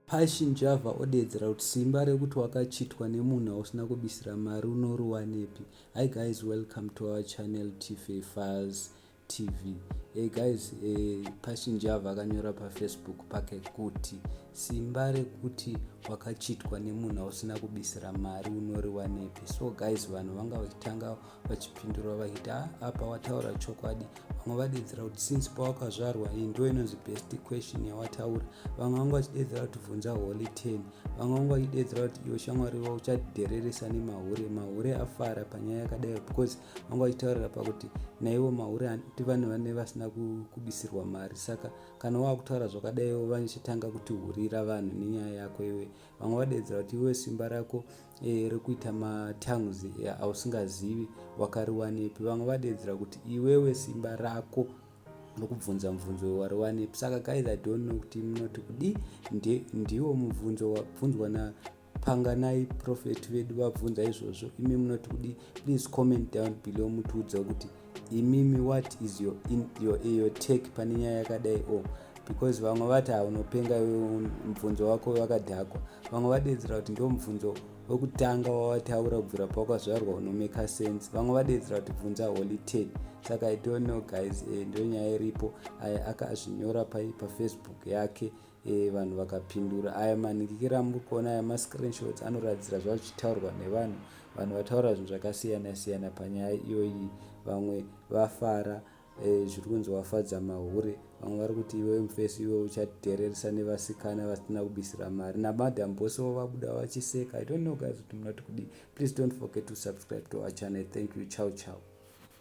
Passion Java odedzera kuti simba rekuti wakachitwa nemunhu wausina kubvisira mari unoriwanepi. Hi guys, welcome to our channel TV Files TV. Hey guys, Passion Java akanyora paFacebook pake kuti simba rekuti wakachitwa nemunhu wausina kubvisira mari unoriwanepi. So guys, vanhu vanga vachitanga vachipindura vachiti apa wataura chokwadi. Vamwe vadedzera kuti since pawakazvarwa iyi ndo inonzi best question yawataura. Vamwe vanga vachidedzera kuti bvunza holy 10. Vamwe vanga vachidedzera kuti iwe shamwari uchadhereresa nemahure afara panyaya yakadai, because vanga vachitaurira pakuti naivo mahure vane vasina kubvisirwa mari. Saka kana wakutaura zvakadaiwo vachitanga kutihurira vanhu nenyaya yako iwe. Vamwe vadedzera kuti iwe simba rako rekuita matongues ausingazivi wakariwanepi. Vamwe vadedzera kuti iwewe simba rako nokubvunza mubvunzo wariwanepi. Saka guys, I don't know kuti munoti kudi ndiwo mubvunzo wabvunzwa napanganai prophet vedu vabvunza izvozvo. Imi munoti kudi? Please comment down below mutiudza kuti imimi what is your take pane nyaya yakadai. Because vamwe vati unopenga mubvunzo wako wakadhakwa. Vamwe vadedzera kuti ndio mubvunzo wekutanga wawataura kubvira pawakazvarwa unomeka sense. Vamwe vadedzera kuti bvunza holy 10. Saka I don't know guys, ndio nyaya iripo. Akazvinyora paFacebook yake, vanhu vakapindura. Aya manikikira muri kuona aya mascreenshots anoradzira zvazvichitaurwa nevanhu. Vanhu vataura zvinhu zvakasiyana siyana panyaya iyoyi. Vamwe vafara zviri kunzi wafadza mahure. Vamwe vari kuti iwe mufesi iwe uchadhereresa nevasikana vasina kubvisira mari. Namadhamboso vabuda vachiseka. I don't know guys kuti munoti kudi. Please don't forget to subscribe to our channel. Thank you. Ciao ciao.